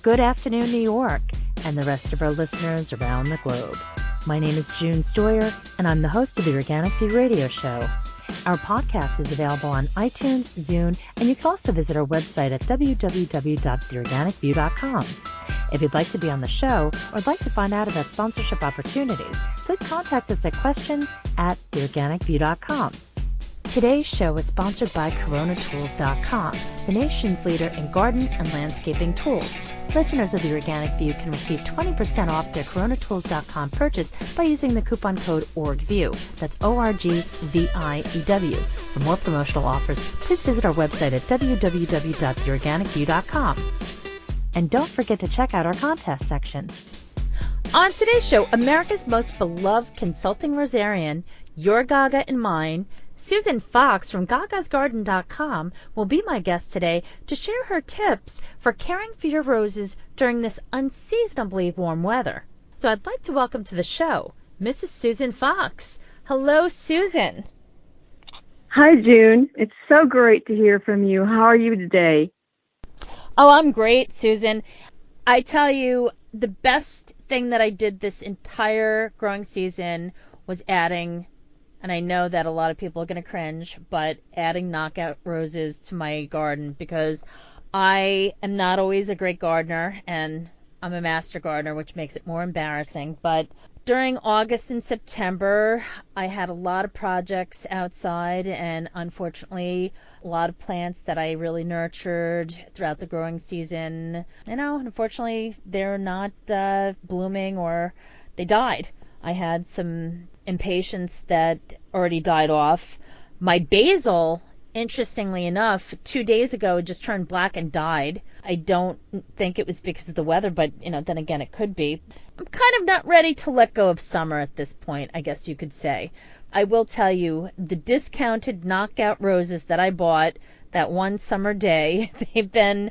Good afternoon, New York, and the rest of our listeners around the globe. My name is June Stoyer, and I'm the host of the Organic View Radio Show. Our podcast is available on iTunes, Zune, and you can also visit our website at www.theorganicview.com. If you'd like to be on the show or would like to find out about sponsorship opportunities, please contact us at questions@theorganicview.com. Today's show is sponsored by coronatools.com, the nation's leader in garden and landscaping tools. Listeners of the Organic View can receive 20% off their coronatools.com purchase by using the coupon code ORGVIEW. That's ORGVIEW. For more promotional offers, please visit our website at www.theorganicview.com. And don't forget to check out our contest section. On today's show, America's most beloved consulting rosarian, your Gaga and mine, Susan Fox from gagasgarden.com will be my guest today to share her tips for caring for your roses during this unseasonably warm weather. So I'd like to welcome to the show Mrs. Susan Fox. Hello, Susan. Hi, June. It's so great to hear from you. How are you today? Oh, I'm great, Susan. I tell you, the best thing that I did this entire growing season was adding, and I know that a lot of people are going to cringe, but adding knockout roses to my garden, because I am not always a great gardener, and I'm a master gardener, which makes it more embarrassing. But during August and September, I had a lot of projects outside, and unfortunately, a lot of plants that I really nurtured throughout the growing season, unfortunately, they're not blooming, or they died. I had some impatiens that already died off. My basil, interestingly enough, 2 days ago just turned black and died. I don't think it was because of the weather, but then again it could be. I'm kind of not ready to let go of summer at this point, I guess you could say. I will tell you, the discounted knockout roses that I bought that one summer day, they've been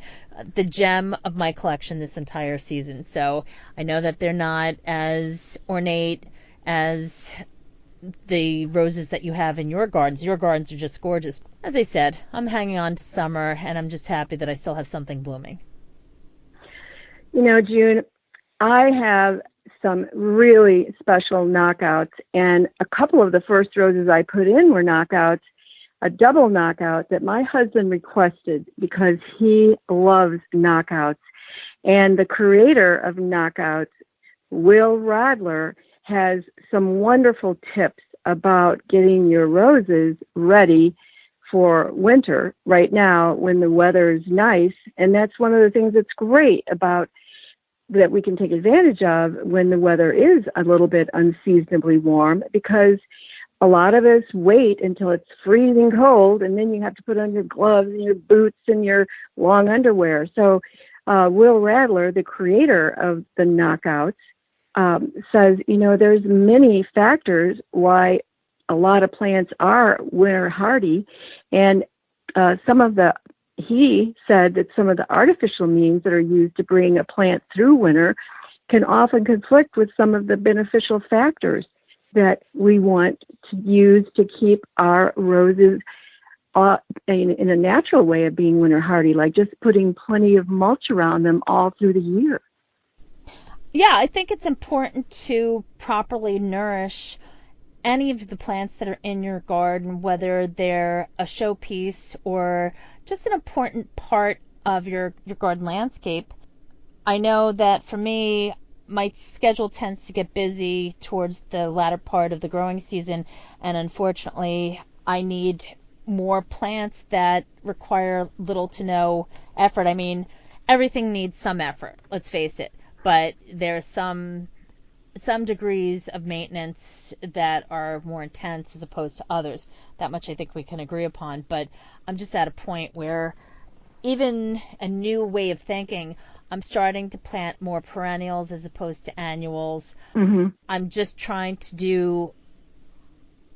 the gem of my collection this entire season. So I know that they're not as ornate as the roses that you have in your gardens. Your gardens are just gorgeous. As I said, I'm hanging on to summer, and I'm just happy that I still have something blooming. June, I have some really special knockouts, and a couple of the first roses I put in were knockouts, a double knockout that my husband requested because he loves knockouts. And the creator of knockouts, Will Radler, has some wonderful tips about getting your roses ready for winter right now when the weather is nice. And that's one of the things that's great about that we can take advantage of when the weather is a little bit unseasonably warm, because a lot of us wait until it's freezing cold, and then you have to put on your gloves and your boots and your long underwear. So Will Radler, the creator of the knockouts, says, there's many factors why a lot of plants are winter hardy, and he said that some of the artificial means that are used to bring a plant through winter can often conflict with some of the beneficial factors that we want to use to keep our roses in a natural way of being winter hardy, like just putting plenty of mulch around them all through the year. Yeah, I think it's important to properly nourish any of the plants that are in your garden, whether they're a showpiece or just an important part of your garden landscape. I know that for me, my schedule tends to get busy towards the latter part of the growing season, and unfortunately, I need more plants that require little to no effort. I mean, everything needs some effort, let's face it, but there's some degrees of maintenance that are more intense as opposed to others. That much I think we can agree upon, but I'm just at a point where even a new way of thinking, I'm starting to plant more perennials as opposed to annuals. Mm-hmm. I'm just trying to do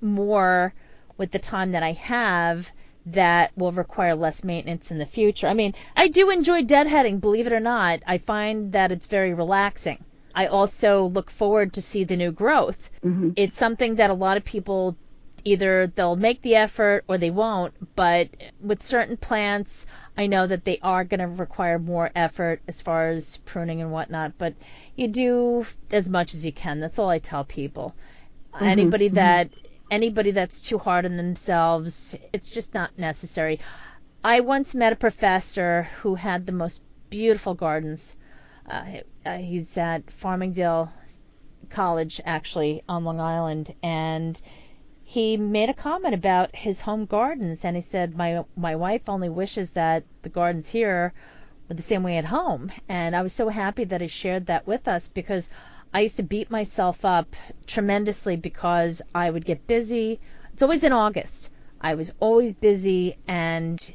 more with the time that I have that will require less maintenance in the future. I mean, I do enjoy deadheading, believe it or not. I find that it's very relaxing. I also look forward to see the new growth. Mm-hmm. It's something that a lot of people Either they'll make the effort or they won't, but with certain plants, I know that they are going to require more effort as far as pruning and whatnot, but you do as much as you can. That's all I tell people. Anybody that's too hard on themselves, it's just not necessary. I once met a professor who had the most beautiful gardens. He's at Farmingdale College, actually, on Long Island, and he made a comment about his home gardens, and he said, my wife only wishes that the gardens here were the same way at home. And I was so happy that he shared that with us, because I used to beat myself up tremendously because I would get busy. It's always in August. I was always busy and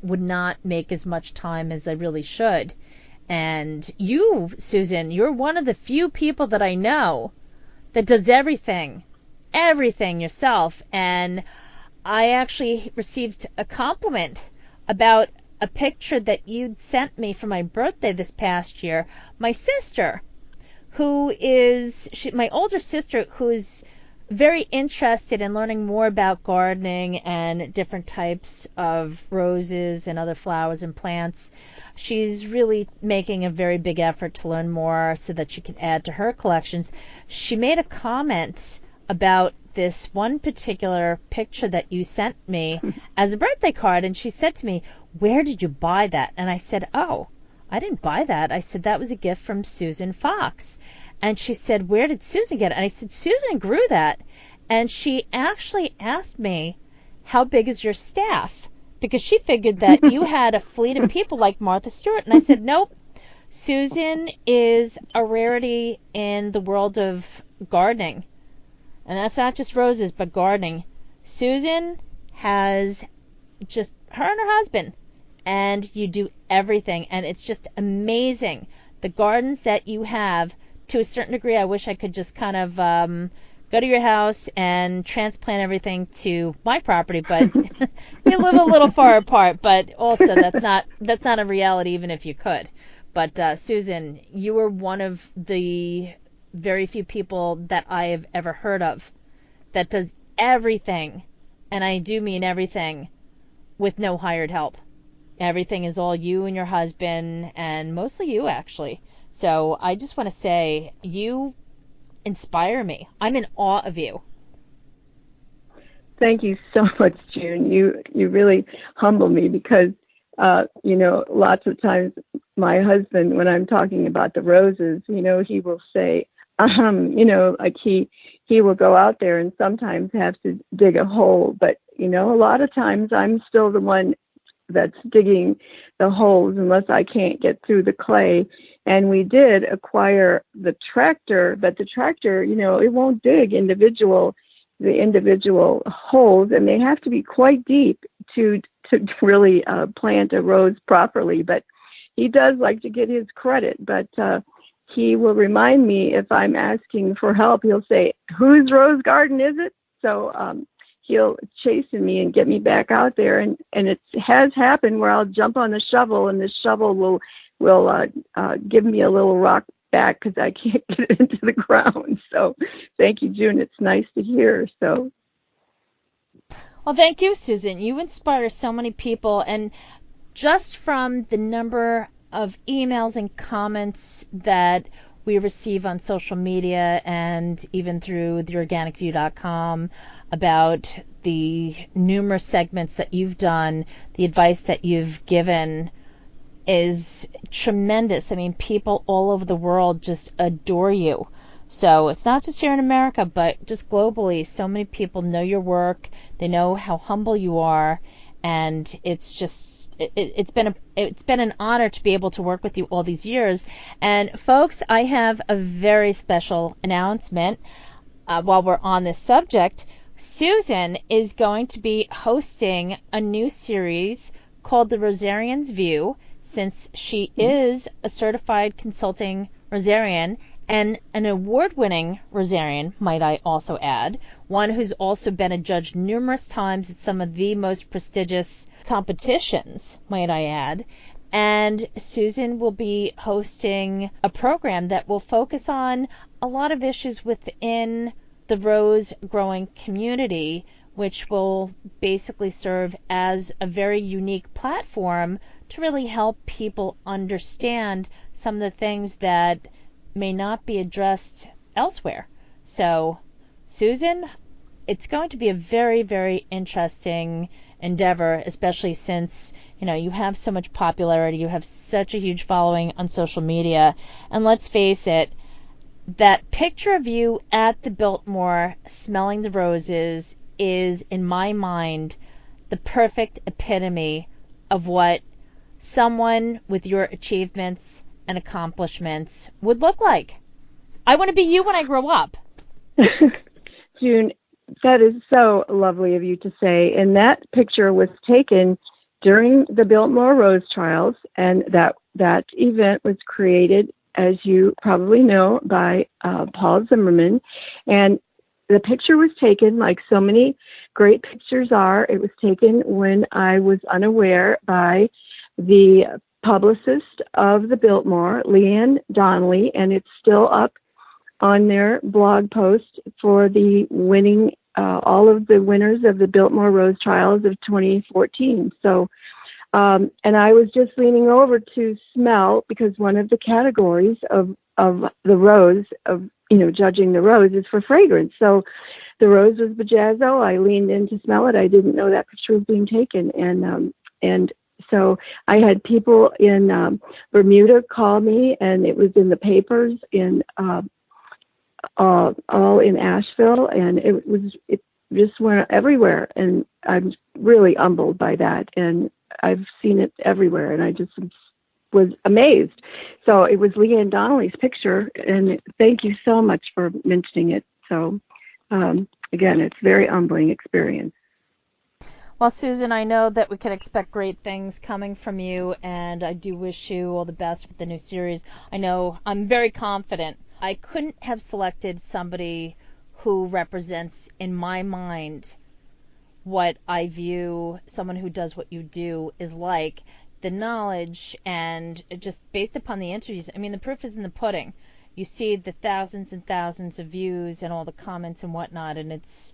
would not make as much time as I really should. And you, Susan, you're one of the few people that I know that does everything yourself. And I actually received a compliment about a picture that you'd sent me for my birthday this past year. My sister, my older sister, who's very interested in learning more about gardening and different types of roses and other flowers and plants. She's really making a very big effort to learn more so that she can add to her collections. She made a comment about this one particular picture that you sent me as a birthday card, and she said to me, "Where did you buy that?" And I said, "Oh, I didn't buy that." I said, "That was a gift from Susan Fox." And she said, "Where did Susan get it?" And I said, "Susan grew that." And she actually asked me, "How big is your staff?" Because she figured that you had a fleet of people like Martha Stewart. And I said, "Nope. Susan is a rarity in the world of gardening. And that's not just roses, but gardening. Susan has just her and her husband, and you do everything. And it's just amazing. The gardens that you have, to a certain degree, I wish I could just kind of go to your house and transplant everything to my property, but we live a little far apart. But also, that's not a reality, even if you could. But Susan, you are one of the very few people that I have ever heard of that does everything, and I do mean everything, with no hired help. Everything is all you and your husband, and mostly you, actually. So I just want to say, you inspire me. I'm in awe of you. Thank you so much, June. You really humble me, because lots of times my husband, when I'm talking about the roses, he will say, like he will go out there and sometimes have to dig a hole. But, a lot of times I'm still the one that's digging the holes unless I can't get through the clay. And we did acquire the tractor, but the tractor, it won't dig the individual holes, and they have to be quite deep to really plant a rose properly. But he does like to get his credit, but he will remind me if I'm asking for help. He'll say, "Whose rose garden is it?" So he'll chasten me and get me back out there. And it has happened where I'll jump on the shovel, and the shovel will give me a little rock back because I can't get it into the ground. So thank you, June. It's nice to hear. So. Well, thank you, Susan. You inspire so many people, and just from the number of emails and comments that we receive on social media and even through theorganicview.com about the numerous segments that you've done, the advice that you've given is tremendous. I mean, people all over the world just adore you. So it's not just here in America, but just globally. So many people know your work. They know how humble you are, and it's just it's been an honor to be able to work with you all these years. And folks, I have a very special announcement while we're on this subject. Susan is going to be hosting a new series called The Rosarian's View, since she is a certified consulting Rosarian and an award-winning Rosarian, might I also add, one who's also been a judge numerous times at some of the most prestigious competitions, might I add. And Susan will be hosting a program that will focus on a lot of issues within the rose growing community which will basically serve as a very unique platform to really help people understand some of the things that may not be addressed elsewhere. So, Susan, it's going to be a very, very interesting endeavor, especially since, you have so much popularity, you have such a huge following on social media, and let's face it, that picture of you at the Biltmore smelling the roses is, in my mind, the perfect epitome of what someone with your achievements and accomplishments would look like. I want to be you when I grow up. June, that is so lovely of you to say. And that picture was taken during the Biltmore Rose Trials, and that event was created, as you probably know, by Paul Zimmerman. And the picture was taken, like so many great pictures are, it was taken when I was unaware by the publicist of the Biltmore, Leanne Donnelly, and it's still up on their blog post for the winning, all of the winners of the Biltmore Rose Trials of 2014. So, and I was just leaning over to smell, because one of the categories of the rose, of judging the rose, is for fragrance. So the rose was Bajazzo. I leaned in to smell it. I didn't know that picture was being taken, and so I had people in Bermuda call me, and it was in the papers in all in Asheville, and it just went everywhere, and I'm really humbled by that, and I've seen it everywhere, and I just was amazed. So it was Leanne Donnelly's picture, and thank you so much for mentioning it. So again, it's a very humbling experience. Well, Susan, I know that we can expect great things coming from you, and I do wish you all the best with the new series. I know I'm very confident. I couldn't have selected somebody who represents, in my mind, what I view someone who does what you do is like. The knowledge, and just based upon the interviews, I mean, the proof is in the pudding. You see the thousands and thousands of views and all the comments and whatnot, and it's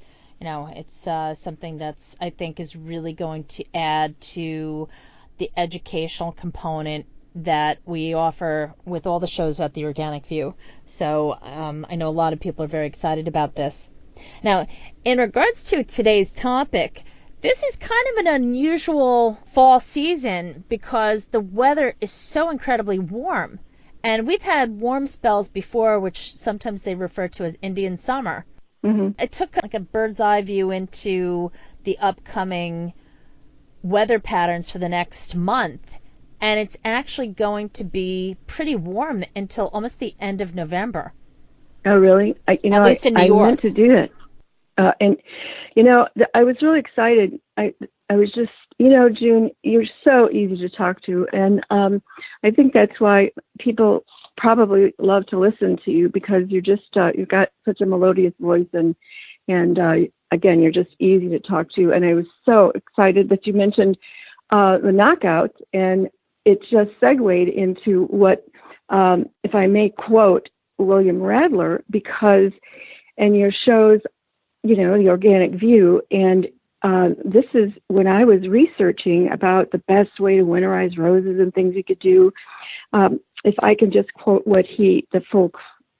something that's, I think, is really going to add to the educational component that we offer with all the shows at the Organic View. So I know a lot of people are very excited about this. Now, in regards to today's topic, this is kind of an unusual fall season because the weather is so incredibly warm. And we've had warm spells before, which sometimes they refer to as Indian summer. Mm-hmm. I took like a bird's eye view into the upcoming weather patterns for the next month, and it's actually going to be pretty warm until almost the end of November. Oh, really? At least in New York. I meant to do that. And, I was really excited. I was just, June, you're so easy to talk to. And I think that's why people probably love to listen to you, because you're just, you've got such a melodious voice, and again, you're just easy to talk to. And I was so excited that you mentioned the knockouts, and it just segued into what, if I may quote William Radler, because in your shows, the Organic View, and this is when I was researching about the best way to winterize roses and things you could do. If I can just quote what the full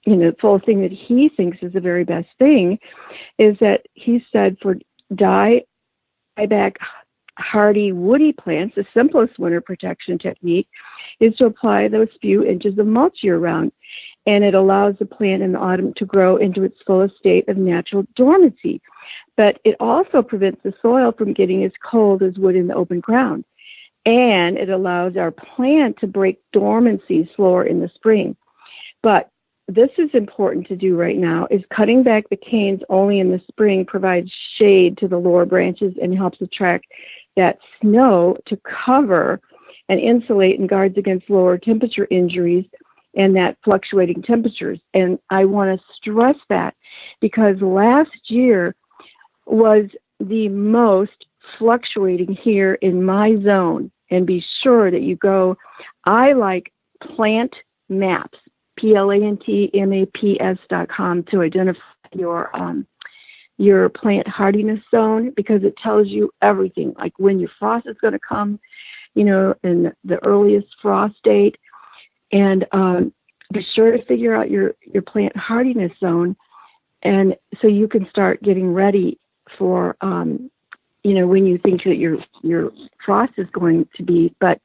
thing that he thinks is the very best thing, is that he said for dieback hardy woody plants, the simplest winter protection technique is to apply those few inches of mulch year round. And it allows the plant in the autumn to grow into its fullest state of natural dormancy. But it also prevents the soil from getting as cold as wood in the open ground. And it allows our plant to break dormancy slower in the spring. But this is important to do right now, is cutting back the canes only in the spring provides shade to the lower branches and helps attract that snow to cover and insulate and guards against lower temperature injuries and that fluctuating temperatures. And I want to stress that, because last year was the most fluctuating here in my zone. And be sure that you go, I like Plant Maps, PLANTMAPS.com, to identify your plant hardiness zone, because it tells you everything, like when your frost is going to come, in the earliest frost date. And be sure to figure out your plant hardiness zone, and so you can start getting ready for when you think that your frost is going to be. But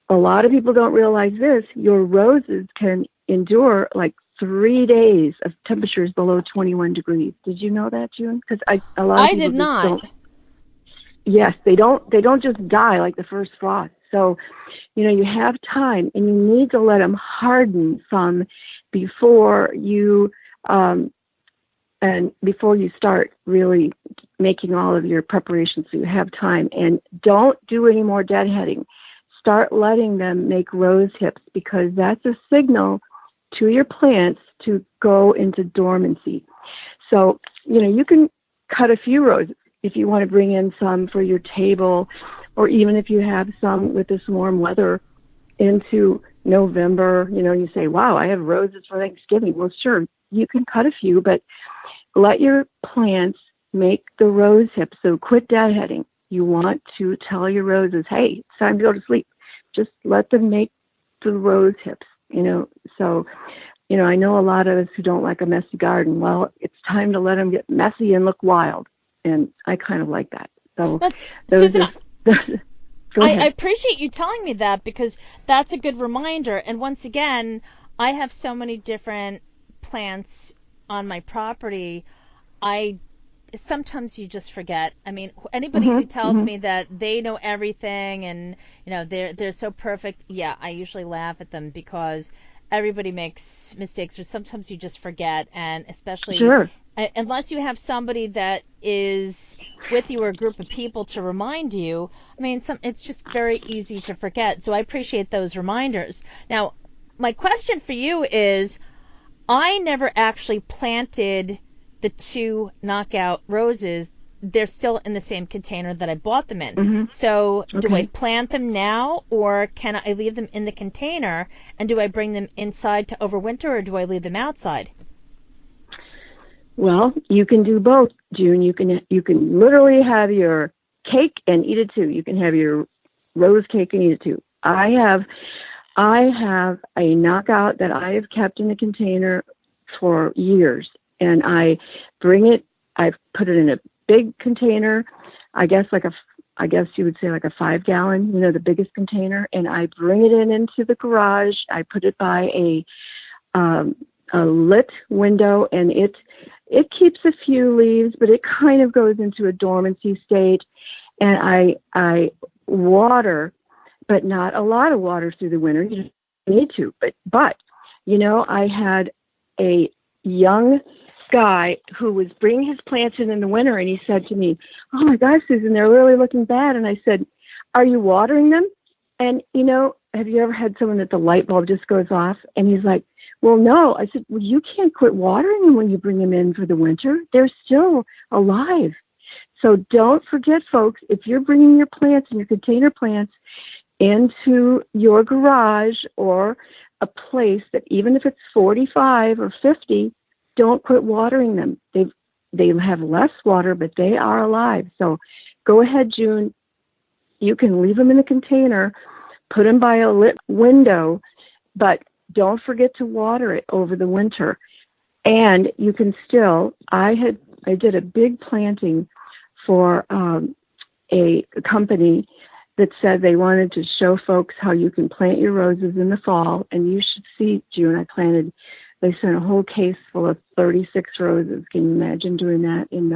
a lot of people don't realize this: your roses can endure like 3 days of temperatures below 21 degrees. Did you know that, June? Because a lot of people did not. don't. Yes, they don't just die like the first frost. So, you have time, and you need to let them harden some before you start really making all of your preparations, so you have time. And don't do any more deadheading. Start letting them make rose hips, because that's a signal to your plants to go into dormancy. So, you can cut a few roses if you want to bring in some for your table, or even if you have some with this warm weather into November. You say, wow, I have roses for Thanksgiving. Well, sure, you can cut a few, but let your plants make the rose hips. So quit deadheading. You want to tell your roses, hey, it's time to go to sleep. Just let them make the rose hips, So, I know a lot of us who don't like a messy garden. Well, it's time to let them get messy and look wild. And I kind of like that. So, Susan, I appreciate you telling me that, because that's a good reminder. And once again, I have so many different plants on my property. Sometimes you just forget. I mean, anybody who tells me that they know everything and they're so perfect, yeah, I usually laugh at them, because everybody makes mistakes, or sometimes you just forget. And especially unless you have somebody that is with you, or a group of people to remind you, I mean, it's just very easy to forget. So I appreciate those reminders. Now, my question for you is, I never actually planted the 2 knockout roses. They're still in the same container that I bought them in. So do I plant them now, or can I leave them in the container? And do I bring them inside to overwinter, or do I leave them outside? Well, you can do both, June. You can literally have your cake and eat it too. You can have your rose cake and eat it too. I have a knockout that I have kept in the container for years, and I put it in a big container, I guess you would say like a 5-gallon, the biggest container, and I bring it into the garage. I put it by a lit window, and it keeps a few leaves, but it kind of goes into a dormancy state. And I water, but not a lot of water through the winter. You just need to, but I had a young guy who was bringing his plants in the winter, and he said to me, oh my gosh, Susan, they're really looking bad. And I said, are you watering them? And have you ever had someone that the light bulb just goes off? And he's like, well, no. I said, well, you can't quit watering them when you bring them in for the winter. They're still alive. So don't forget, folks, if you're bringing your plants and your container plants into your garage, or a place that, even if it's 45 or 50, don't quit watering them. They have less water, but they are alive. So go ahead, June. You can leave them in a container, put them by a lit window, but don't forget to water it over the winter. And you can still, I did a big planting for a company that said they wanted to show folks how you can plant your roses in the fall. And you should see, June, they sent a whole case full of 36 roses. Can you imagine doing that in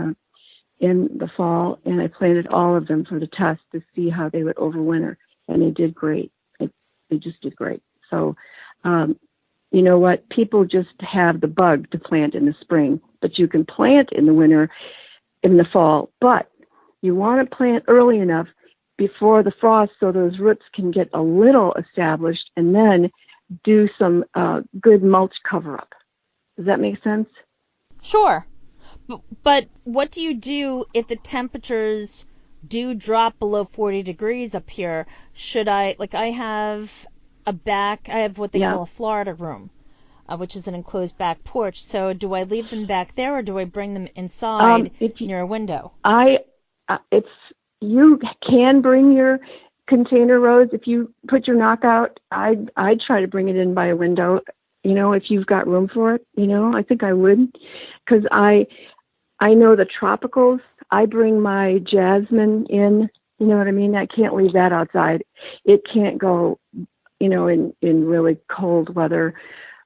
the fall? And I planted all of them for the test to see how they would overwinter. And they did great. They just did great. So, you know what? People just have the bug to plant in the spring, but you can plant in the winter, in the fall. But you want to plant early enough before the frost, so those roots can get a little established, and then do some good mulch cover-up. Does that make sense? Sure. But what do you do if the temperatures do drop below 40 degrees up here? Should I have what they call a Florida room. which is an enclosed back porch. So do I leave them back there, or do I bring them inside near a window? You can bring your container rose. If you put your knockout, I'd try to bring it in by a window. If you've got room for it, I think I would, because I know the tropicals. I bring my jasmine in. You know what I mean? I can't leave that outside. It can't go, in really cold weather.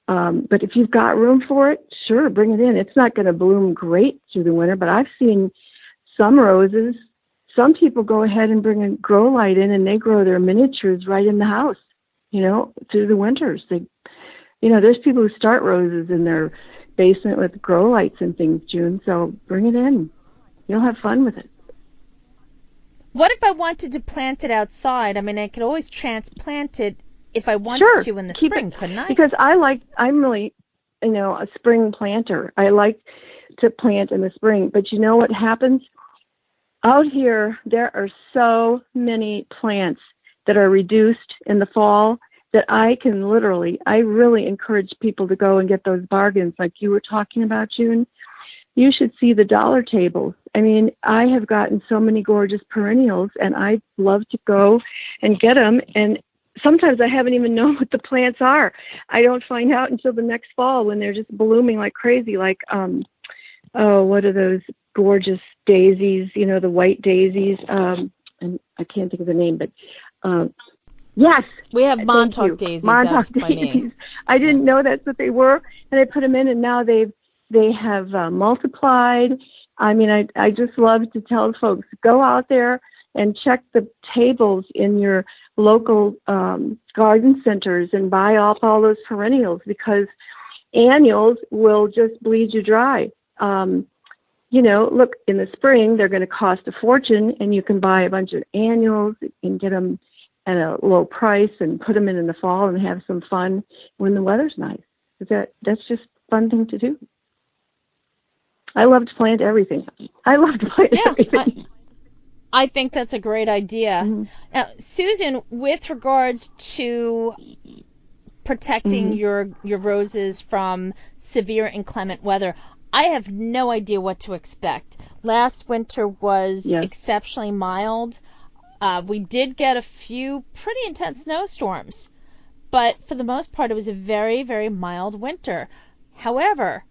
But if you've got room for it, sure, bring it in. It's not going to bloom great through the winter, but I've seen some roses. Some people go ahead and bring a grow light in, and they grow their miniatures right in the house, through the winters. There's people who start roses in their basement with grow lights and things, June. So bring it in. You'll have fun with it. What if I wanted to plant it outside? I mean, I could always transplant it if I wanted to in the spring, couldn't I? Because I'm really, a spring planter. I like to plant in the spring. But you know what happens? Out here, there are so many plants that are reduced in the fall that I really encourage people to go and get those bargains like you were talking about, June. You should see the dollar tables. I mean, I have gotten so many gorgeous perennials, and I love to go and get them. And sometimes I haven't even known what the plants are. I don't find out until the next fall when they're just blooming like crazy. Like, what are those gorgeous daisies? The white daisies. And I can't think of the name, but yes, we have Montauk daisies. Montauk daisies. I didn't know that's what they were, and I put them in, and now they have multiplied. I mean, I just love to tell folks, go out there and check the tables in your local garden centers and buy off all those perennials, because annuals will just bleed you dry. Look, in the spring, they're going to cost a fortune, and you can buy a bunch of annuals and get them at a low price and put them in the fall and have some fun when the weather's nice. That's just a fun thing to do. I love to plant everything. Everything. I think that's a great idea. Mm-hmm. Now, Susan, with regards to protecting your roses from severe inclement weather, I have no idea what to expect. Last winter was exceptionally mild. We did get a few pretty intense snowstorms, but for the most part, it was a very, very mild winter. However,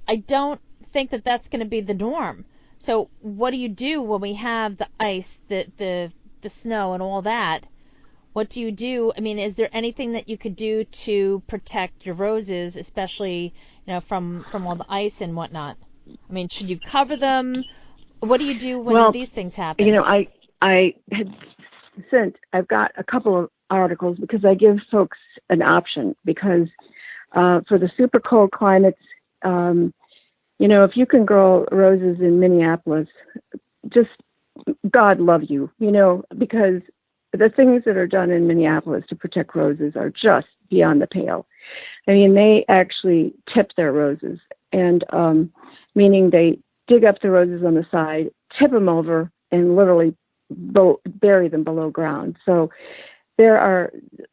I don't think that that's going to be the norm. So what do you do when we have the ice, the snow, and all that? What do you do? I mean, is there anything that you could do to protect your roses, especially from all the ice and whatnot? I mean, should you cover them? What do you do when these things happen? I've got a couple of articles because I give folks an option, because for the super cold climates, if you can grow roses in Minneapolis, just God love you, because the things that are done in Minneapolis to protect roses are just beyond the pale. I mean, they actually tip their roses, and meaning they dig up the roses on the side, tip them over, and literally bury them below ground. So there are,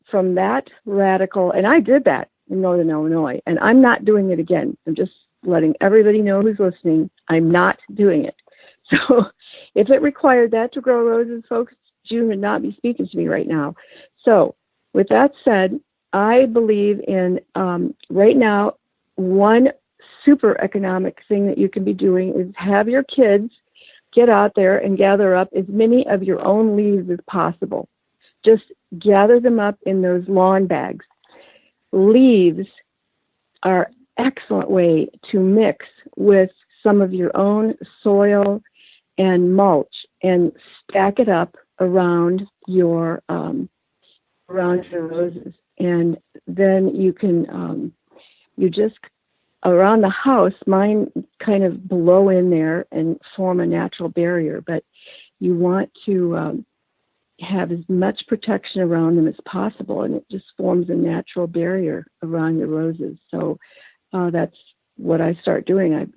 from that radical, and I did that in Northern Illinois, and I'm not doing it again. I'm just letting everybody know who's listening, I'm not doing it. So if it required that to grow roses, folks, June would not be speaking to me right now. So with that said, I believe in right now, one super economic thing that you can be doing is have your kids get out there and gather up as many of your own leaves as possible. Just gather them up in those lawn bags. Leaves are excellent way to mix with some of your own soil and mulch and stack it up around your roses. And then you can, you just, around the house, mine kind of blow in there and form a natural barrier, but you want to have as much protection around them as possible, and it just forms a natural barrier around your roses. So that's what I start doing.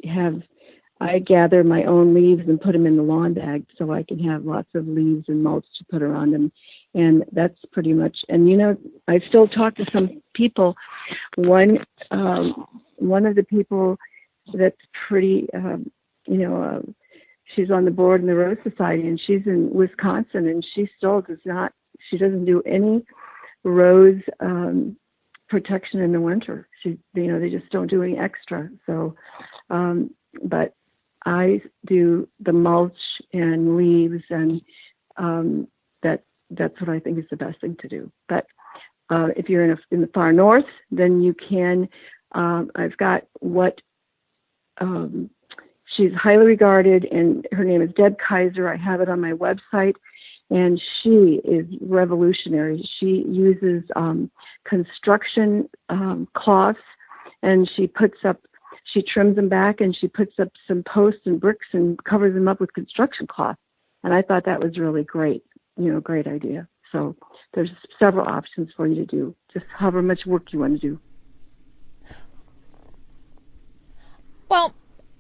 I gather my own leaves and put them in the lawn bag so I can have lots of leaves and mulch to put around them. And that's pretty much. And I still talk to some people. One of the people that's pretty, she's on the board in the Rose Society, and she's in Wisconsin, and she still does not. She doesn't do any rose protection in the winter. They just don't do any extra. So, but I do the mulch and leaves, and that's what I think is the best thing to do. But if you're in the far north, then you can. I've got what she's highly regarded, and her name is Deb Kaiser. I have it on my website, and she is revolutionary. She uses construction cloths, and she trims them back, and she puts up some posts and bricks and covers them up with construction cloth. And I thought that was really great, great idea. So there's several options for you to do, just however much work you want to do. Well,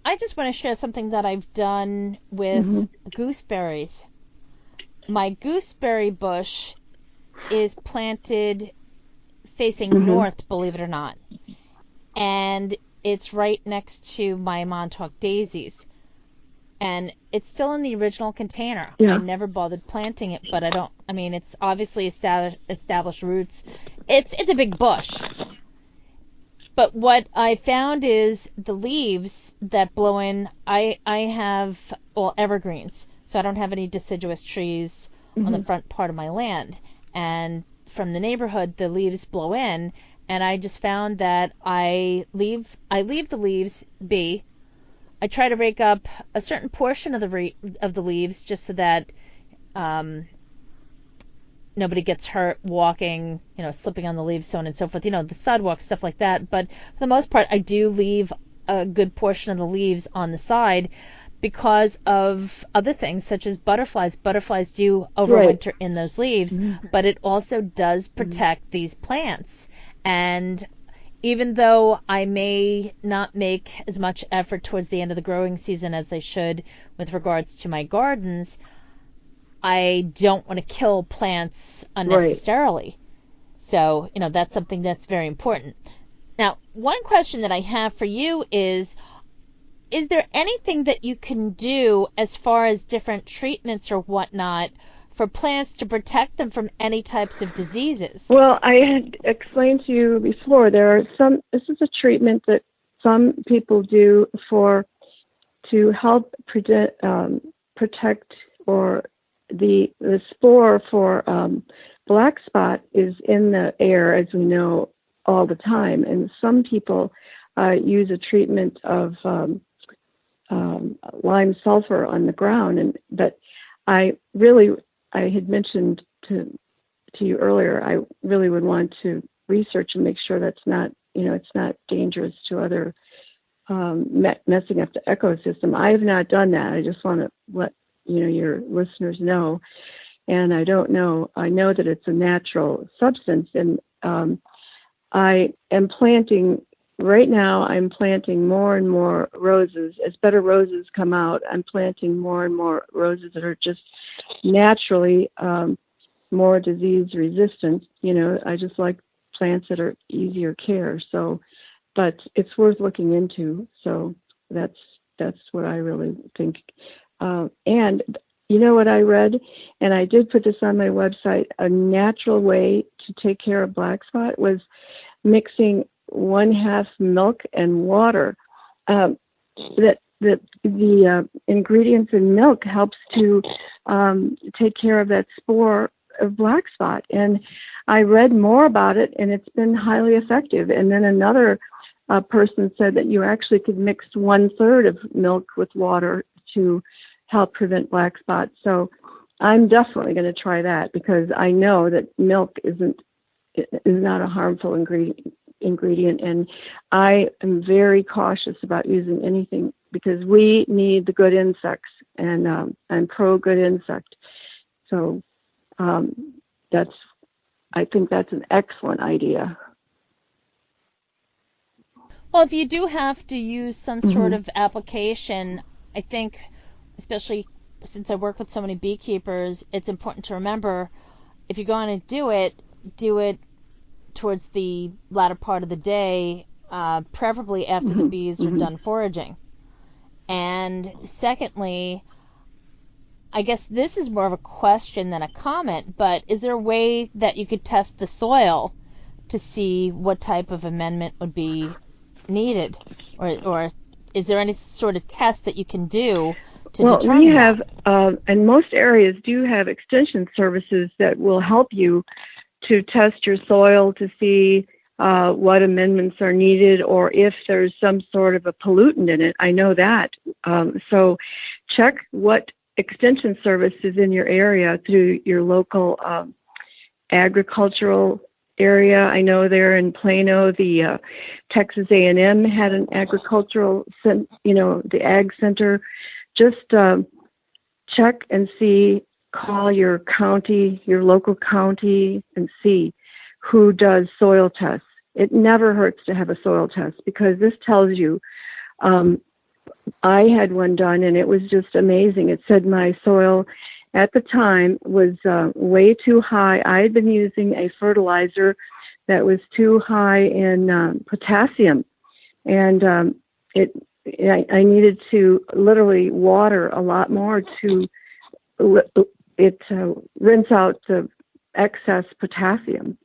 I just want to share something that I've done with gooseberries. My gooseberry bush is planted facing north, believe it or not. And it's right next to my Montauk daisies. And it's still in the original container. Yeah. I never bothered planting it, but it's obviously established roots. It's a big bush. But what I found is the leaves that blow in, I have all evergreens. So I don't have any deciduous trees on the front part of my land. And from the neighborhood, the leaves blow in, and I just found that I leave the leaves be. I try to rake up a certain portion of the leaves just so that nobody gets hurt walking, slipping on the leaves, so on and so forth, the sidewalk, stuff like that. But for the most part, I do leave a good portion of the leaves on the side because of other things such as butterflies. Butterflies do overwinter in those leaves, but it also does protect these plants. And even though I may not make as much effort towards the end of the growing season as I should with regards to my gardens, I don't want to kill plants unnecessarily. Right. So, that's something that's very important. Now, one question that I have for you is there anything that you can do as far as different treatments or whatnot for plants to protect them from any types of diseases? Well, I had explained to you before, this is a treatment that some people do to help protect or the spore for black spot is in the air, as we know, all the time. And some people use a treatment of lime sulfur on the ground. But I had mentioned to you earlier, I really would want to research and make sure that's not, it's not dangerous to other messing up the ecosystem. I have not done that. I just want to let your listeners know. And I don't know. I know that it's a natural substance, and I am planting. Right now, I'm planting more and more roses. As better roses come out, I'm planting more and more roses that are just naturally more disease resistant. I just like plants that are easier care. So, but it's worth looking into. So that's what I really think. And you know what I read, and I did put this on my website, a natural way to take care of black spot was mixing 1/2 milk and water. That the ingredients in milk helps to take care of that spore of black spot. And I read more about it, and it's been highly effective. And then another person said that you actually could mix 1/3 of milk with water to help prevent black spot. So I'm definitely going to try that, because I know that milk is not a harmful ingredient, and I am very cautious about using anything because we need the good insects, and I'm pro good insect. So I think that's an excellent idea. Well, if you do have to use some sort of application, I think, especially since I work with so many beekeepers, it's important to remember if you're going to do it towards the latter part of the day, preferably after the bees are done foraging. And secondly, I guess this is more of a question than a comment, but is there a way that you could test the soil to see what type of amendment would be needed? Or is there any sort of test that you can do to determine we have, and most areas do have extension services that will help you to test your soil to see what amendments are needed or if there's some sort of a pollutant in it. I know that. So check what extension service is in your area through your local agricultural area. I know there in Plano, the Texas A&M had an agricultural, the ag center. Just check and see, call your county, your local county, and see who does soil tests. It never hurts to have a soil test because this tells you, I had one done and it was just amazing. It said my soil at the time was way too high. I had been using a fertilizer that was too high in potassium, and I needed to literally water a lot more to rinse out the excess potassium.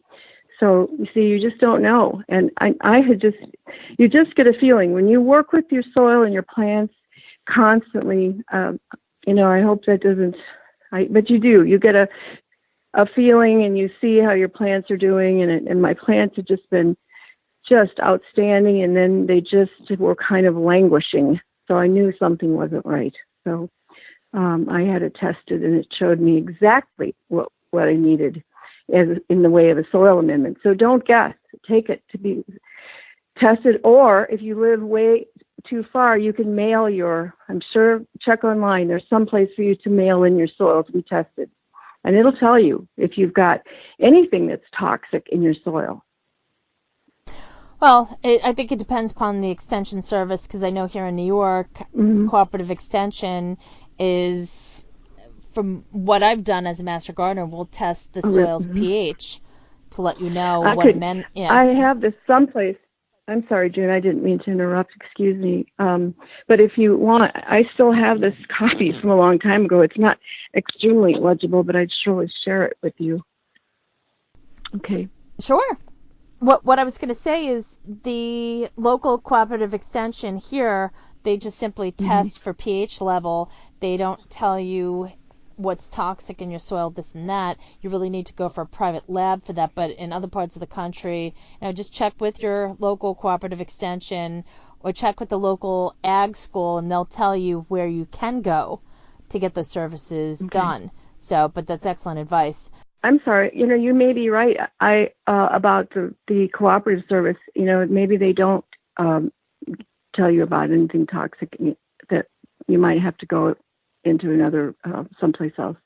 So you see, you just don't know. And you just get a feeling when you work with your soil and your plants constantly. I hope that doesn't. But you do. You get a feeling, and you see how your plants are doing. And my plants have just been just outstanding. And then they just were kind of languishing. So I knew something wasn't right. So I had it tested, and it showed me exactly what I needed in the way of a soil amendment. So don't guess. Take it to be tested. Or if you live way too far, you can mail check online. There's some place for you to mail in your soil to be tested. And it'll tell you if you've got anything that's toxic in your soil. Well, I think it depends upon the extension service, because I know here in New York, Cooperative Extension is, from what I've done as a master gardener, will test the soil's pH to let you know I have this someplace. I'm sorry, June, I didn't mean to interrupt. Excuse me. But if you want, I still have this copy from a long time ago. It's not extremely legible, but I'd surely share it with you. Okay. Sure. What I was going to say is the local cooperative extension here, they just simply test for pH level. They don't tell you what's toxic in your soil, this and that. You really need to go for a private lab for that. But in other parts of the country, just check with your local cooperative extension or check with the local ag school, and they'll tell you where you can go to get those services done. So, but that's excellent advice. I'm sorry. You may be right. About the cooperative service. Maybe they don't tell you about anything toxic that you might have to go into another someplace else.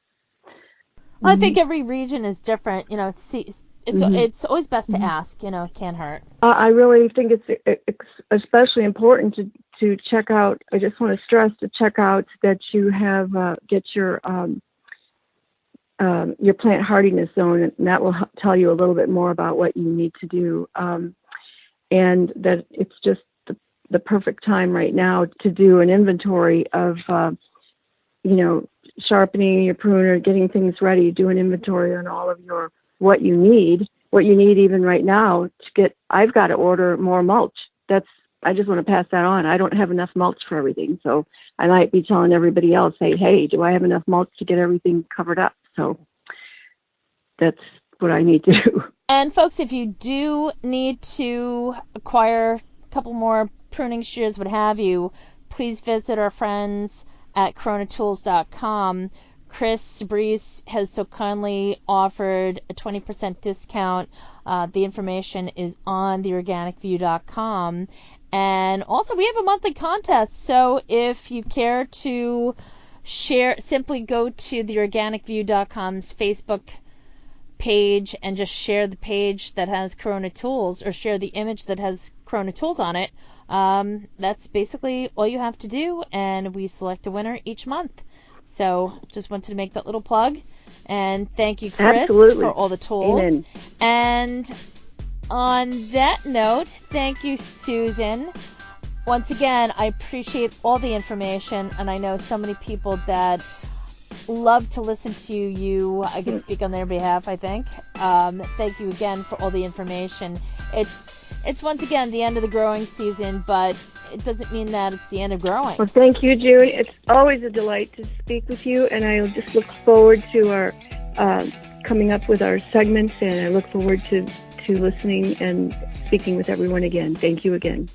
Well, I think every region is different. It's always best to ask. Can't hurt. I really think it's especially important to check out. I just want to stress to check out that you have get your plant hardiness zone, and that will tell you a little bit more about what you need to do, and that it's just the perfect time right now to do an inventory of sharpening your pruner, getting things ready, do an inventory on all of what you need even right now I've got to order more mulch. I just want to pass that on. I don't have enough mulch for everything. So I might be telling everybody else, hey, do I have enough mulch to get everything covered up? So that's what I need to do. And folks, if you do need to acquire a couple more pruning shears, what have you, please visit our friends at coronatools.com. Chris Brees has so kindly offered a 20% discount. The information is on theorganicview.com. And also, we have a monthly contest. So if you care to share, simply go to theorganicview.com's Facebook page and just share the page that has Corona Tools, or share the image that has Corona Tools on it. That's basically all you have to do, and we select a winner each month. So just wanted to make that little plug. And thank you, Chris, Absolutely. for all the tools. Amen. And on that note, thank you, Susan. Once again, I appreciate all the information, and I know so many people that love to listen to you. I can speak on their behalf, I think. Thank you again for all the information. It's once again the end of the growing season, but it doesn't mean that it's the end of growing. Well, thank you, June. It's always a delight to speak with you, and I just look forward to our coming up with our segments, and I look forward to listening and speaking with everyone again. Thank you again.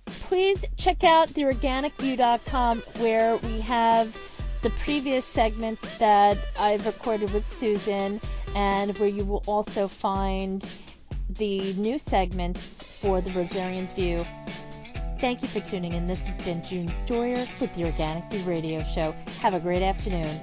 Please check out theorganicview.com, where we have the previous segments that I've recorded with Susan, and where you will also find the new segments for the Rosarian's View. Thank you for tuning in. This has been June Stoyer with the Organic View Radio Show. Have a great afternoon.